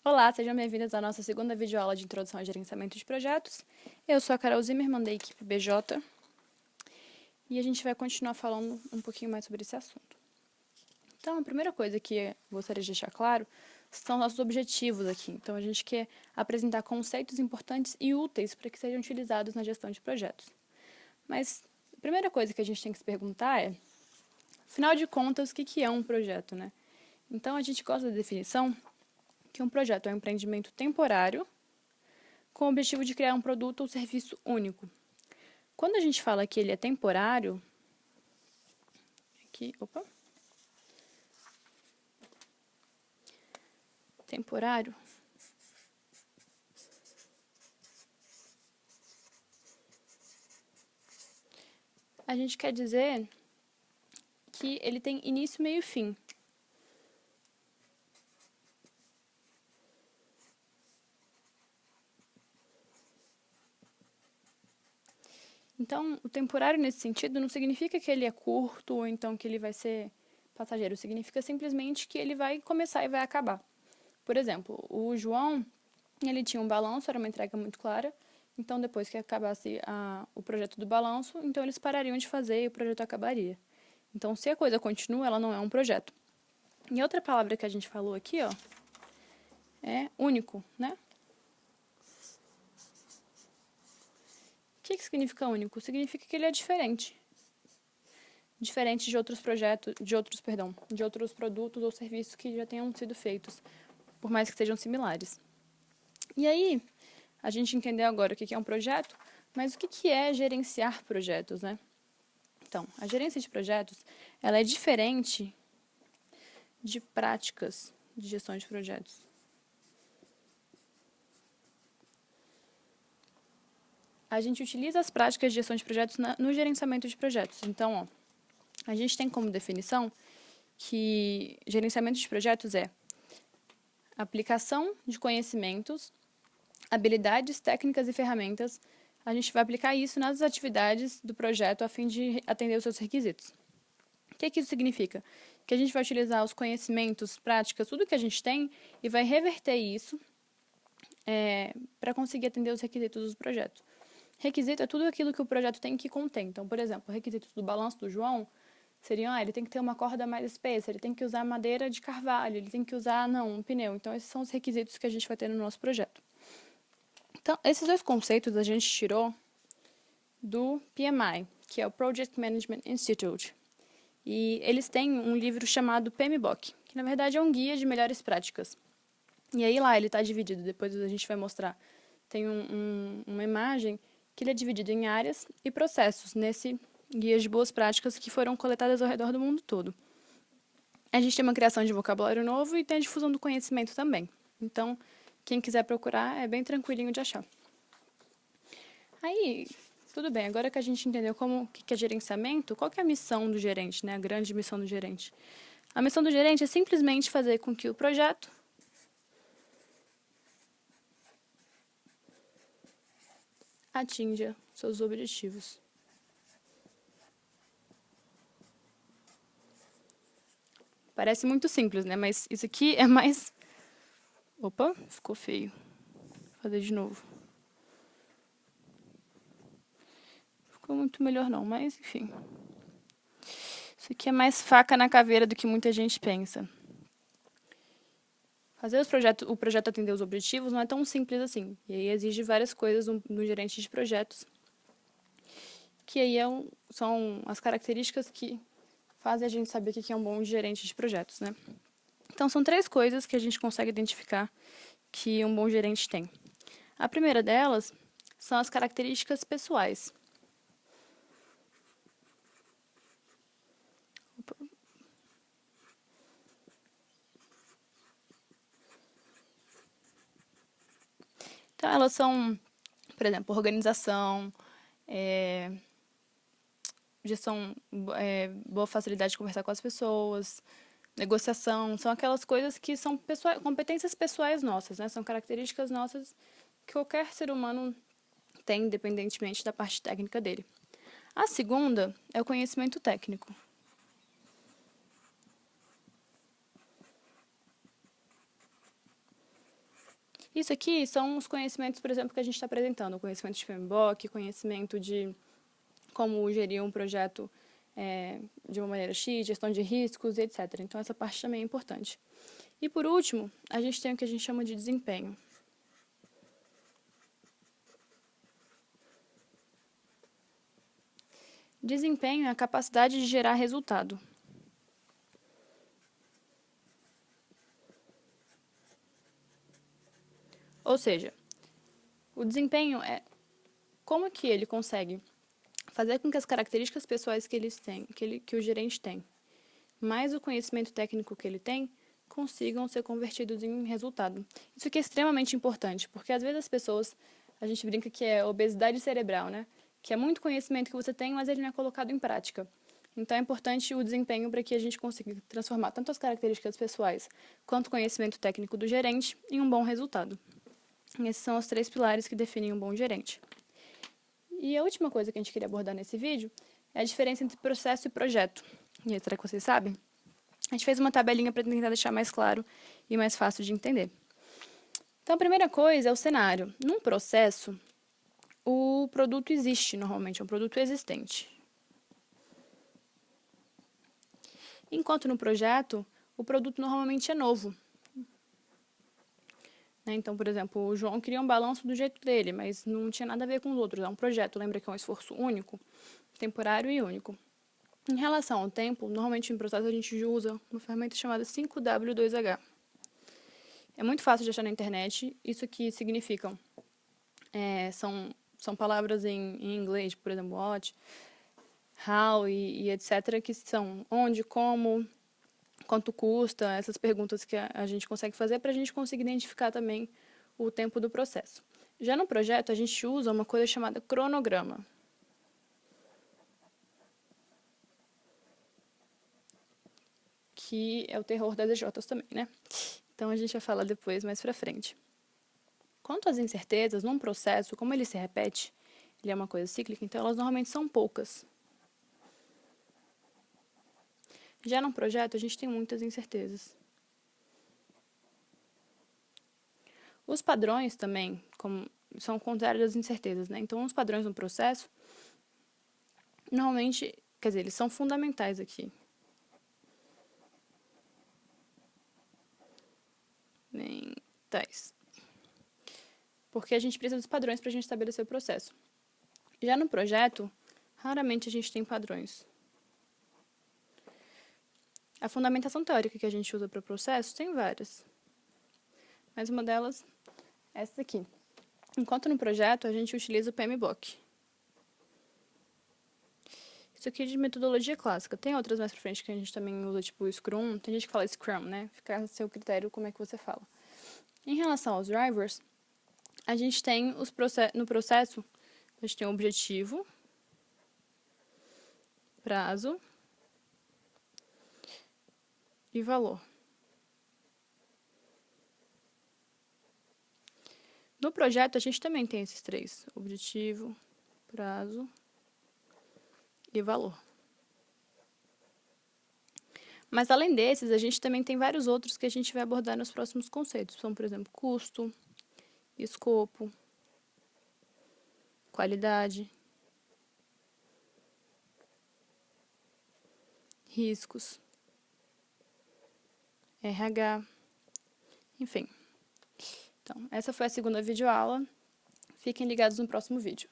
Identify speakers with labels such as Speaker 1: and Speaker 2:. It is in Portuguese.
Speaker 1: Olá, sejam bem-vindos à nossa segunda videoaula de Introdução ao Gerenciamento de Projetos. Eu sou a Carol Zimmermann, da equipe BJ, e a gente vai continuar falando um pouquinho mais sobre esse assunto. Então, a primeira coisa que eu gostaria de deixar claro são nossos objetivos aqui. Então, a gente quer apresentar conceitos importantes e úteis para que sejam utilizados na gestão de projetos. Mas a primeira coisa que a gente tem que se perguntar é, afinal de contas, o que é um projeto, né? Então, a gente gosta da definição que um projeto é um empreendimento temporário com o objetivo de criar um produto ou serviço único. Quando a gente fala que ele é temporário, temporário, a gente quer dizer que ele tem início, meio e fim. Então, o temporário nesse sentido não significa que ele é curto ou então que ele vai ser passageiro. Significa simplesmente que ele vai começar e vai acabar. Por exemplo, o João, ele tinha um balanço, era uma entrega muito clara. Então, depois que acabasse o projeto do balanço, então eles parariam de fazer e o projeto acabaria. Então, se a coisa continua, ela não é um projeto. E outra palavra que a gente falou aqui, ó, é único, né? O que significa único? Significa que ele é diferente. Diferente de outros projetos, de outros produtos ou serviços que já tenham sido feitos, por mais que sejam similares. E aí, a gente entendeu agora o que é um projeto, mas o que é gerenciar projetos, né? Então, a gerência de projetos, ela é diferente de práticas de gestão de projetos. A gente utiliza as práticas de gestão de projetos no gerenciamento de projetos. Então, ó, a gente tem como definição que gerenciamento de projetos é aplicação de conhecimentos, habilidades, técnicas e ferramentas. A gente vai aplicar isso nas atividades do projeto a fim de atender os seus requisitos. O que isso significa? Que a gente vai utilizar os conhecimentos, práticas, tudo que a gente tem e vai reverter isso para conseguir atender os requisitos do projeto. Requisito é tudo aquilo que o projeto tem que conter. Então, por exemplo, requisitos do balanço do João seriam, ele tem que ter uma corda mais espessa, ele tem que usar madeira de carvalho, ele tem que usar, um pneu. Então, esses são os requisitos que a gente vai ter no nosso projeto. Então, esses dois conceitos a gente tirou do PMI, que é o Project Management Institute. E eles têm um livro chamado PMBOK, que na verdade é um guia de melhores práticas. E aí lá ele está dividido, depois a gente vai mostrar. Tem uma imagem que ele é dividido em áreas e processos nesse guia de boas práticas que foram coletadas ao redor do mundo todo. A gente tem uma criação de vocabulário novo e tem a difusão do conhecimento também. Então, quem quiser procurar, é bem tranquilinho de achar. Aí, tudo bem, agora que a gente entendeu o que é gerenciamento, qual que é a missão do gerente, né? A grande missão do gerente. A missão do gerente é simplesmente fazer com que o projeto atinja seus objetivos. Parece muito simples, né? Mas isso aqui é mais... Opa, ficou feio. Vou fazer de novo. Ficou muito melhor não, mas enfim. Isso aqui é mais faca na caveira do que muita gente pensa. Fazer o projeto atender os objetivos não é tão simples assim. E aí exige várias coisas no gerente de projetos. Que aí são as características que fazem a gente saber o que é um bom gerente de projetos, né? Então, são 3 coisas que a gente consegue identificar que um bom gerente tem. A primeira delas são as características pessoais. Então, elas são, por exemplo, organização, gestão, boa facilidade de conversar com as pessoas, negociação, são aquelas coisas que são competências pessoais nossas, né? São características nossas que qualquer ser humano tem, independentemente da parte técnica dele. A segunda é o conhecimento técnico. Isso aqui são os conhecimentos, por exemplo, que a gente está apresentando. O conhecimento de PMBOK, conhecimento de como gerir um projeto de uma maneira X, gestão de riscos, etc. Então, essa parte também é importante. E, por último, a gente tem o que a gente chama de desempenho. Desempenho é a capacidade de gerar resultado. Ou seja, o desempenho é como que ele consegue fazer com que as características pessoais que eles têm, que o gerente tem, mais o conhecimento técnico que ele tem, consigam ser convertidos em resultado. Isso aqui é extremamente importante, porque às vezes as pessoas, a gente brinca que é obesidade cerebral, né? Que é muito conhecimento que você tem, mas ele não é colocado em prática. Então é importante o desempenho para que a gente consiga transformar tanto as características pessoais quanto o conhecimento técnico do gerente em um bom resultado. Esses são os 3 pilares que definem um bom gerente. E a última coisa que a gente queria abordar nesse vídeo é a diferença entre processo e projeto. E aí, será que vocês sabem? A gente fez uma tabelinha para tentar deixar mais claro e mais fácil de entender. Então, a primeira coisa é o cenário. Num processo, o produto existe normalmente, é um produto existente. Enquanto no projeto, o produto normalmente é novo. Então, por exemplo, o João queria um balanço do jeito dele, mas não tinha nada a ver com os outros. É um projeto, lembra que é um esforço único, temporário e único. Em relação ao tempo, normalmente em processo a gente usa uma ferramenta chamada 5W2H. É muito fácil de achar na internet. Isso aqui significam, são palavras em inglês, por exemplo, what, how e etc., que são onde, como, quanto custa, essas perguntas que a gente consegue fazer para a gente conseguir identificar também o tempo do processo. Já no projeto, a gente usa uma coisa chamada cronograma. Que é o terror das EJs também, né? Então, a gente vai falar depois, mais pra frente. Quanto às incertezas, num processo, como ele se repete, ele é uma coisa cíclica, então elas normalmente são poucas. Já num projeto, a gente tem muitas incertezas. Os padrões também são o contrário das incertezas, né? Então, os padrões no processo, normalmente, quer dizer, eles são fundamentais aqui. Tais. Porque a gente precisa dos padrões para a gente estabelecer o processo. Já no projeto, raramente a gente tem padrões. A fundamentação teórica que a gente usa para o processo tem várias. Mas uma delas é essa aqui. Enquanto no projeto, a gente utiliza o PMBOK. Isso aqui é de metodologia clássica. Tem outras mais pra frente que a gente também usa, tipo o Scrum. Tem gente que fala Scrum, né? Fica a seu critério como é que você fala. Em relação aos drivers, a gente tem no processo, a gente tem o objetivo, prazo e valor. No projeto, a gente também tem esses 3, objetivo, prazo e valor. Mas, além desses, a gente também tem vários outros que a gente vai abordar nos próximos conceitos. São, por exemplo, custo, escopo, qualidade, riscos, RH, enfim. Então, essa foi a segunda videoaula. Fiquem ligados no próximo vídeo.